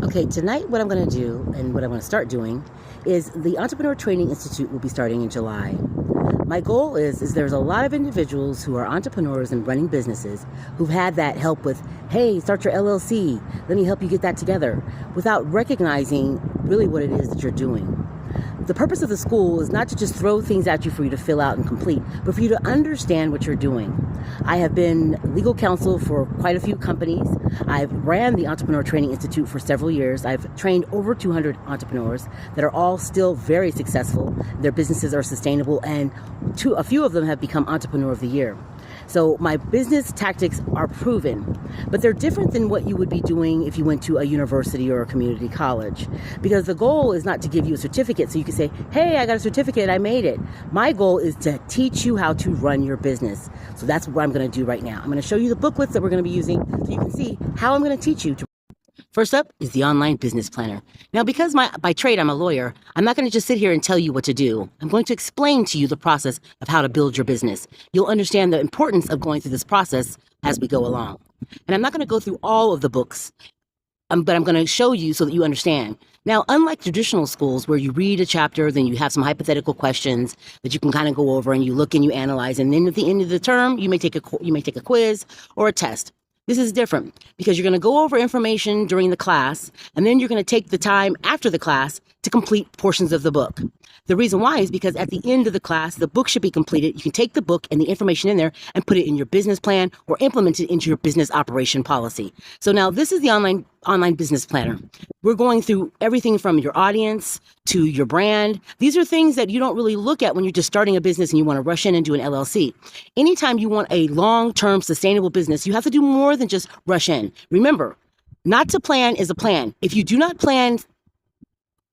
Okay, tonight what I'm going to do and what I'm going to start doing is the Entrepreneur Training Institute will be starting in July. My goal is there's a lot of individuals who are entrepreneurs and running businesses who've had that help with, hey, start your LLC, let me help you get that together, without recognizing really what it is that you're doing. The purpose of the school is not to just throw things at you for you to fill out and complete, but for you to understand what you're doing. I have been legal counsel for quite a few companies. I've ran the Entrepreneur Training Institute for several years. I've trained over 200 entrepreneurs that are all still very successful. Their businesses are sustainable, and a few of them have become Entrepreneur of the Year. So my business tactics are proven, but they're different than what you would be doing if you went to a university or a community college. Because the goal is not to give you a certificate so you can say, hey, I got a certificate, I made it. My goal is to teach you how to run your business. So that's what I'm going to do right now. I'm going to show you the booklets that we're going to be using so you can see how I'm going to teach you to. First up is the Online Business Planner. Now, because by trade I'm a lawyer, I'm not going to just sit here and tell you what to do. I'm going to explain to you the process of how to build your business. You'll understand the importance of going through this process as we go along. And I'm not going to go through all of the books, but I'm going to show you so that you understand. Now, unlike traditional schools where you read a chapter, then you have some hypothetical questions that you can kind of go over and you look and you analyze, and then at the end of the term, you may take a quiz or a test. This is different because you're going to go over information during the class, and then you're going to take the time after the class to complete portions of the book. The reason why is because at the end of the class, the book should be completed. You can take the book and the information in there and put it in your business plan or implement it into your business operation policy. So now this is the online business planner. We're going through everything from your audience to your brand. These are things that you don't really look at when you're just starting a business and you want to rush in and do an LLC. Anytime you want a long-term sustainable business, you have to do more than just rush in. Remember, not to plan is a plan. If you do not plan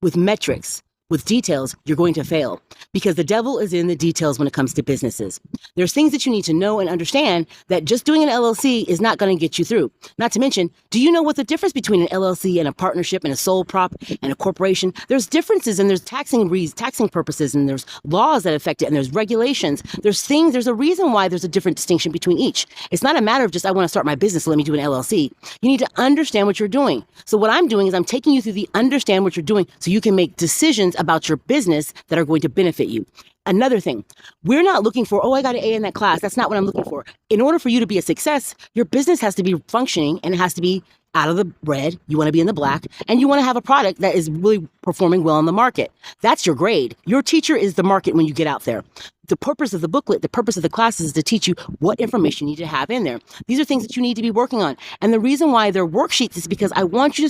with metrics, with details, you're going to fail because the devil is in the details when it comes to businesses. There's things that you need to know and understand that just doing an LLC is not going to get you through. Not to mention, do you know what the difference between an LLC and a partnership and a sole prop and a corporation? There's differences, and there's taxing purposes, and there's laws that affect it, and there's regulations. There's a reason why there's a different distinction between each. It's not a matter of just, I want to start my business, so let me do an LLC. You need to understand what you're doing. So what I'm doing is I'm taking you through the understand what you're doing so you can make decisions about your business that are going to benefit you. Another thing, we're not looking for, I got an A in that class. That's not what I'm looking for. In order for you to be a success, your business has to be functioning and it has to be out of the red. You want to be in the black, and you want to have a product that is really performing well in the market. That's your grade. Your teacher is the market when you get out there. The purpose of the booklet, the purpose of the classes is to teach you what information you need to have in there. These are things that you need to be working on. And the reason why they're worksheets is because I want you to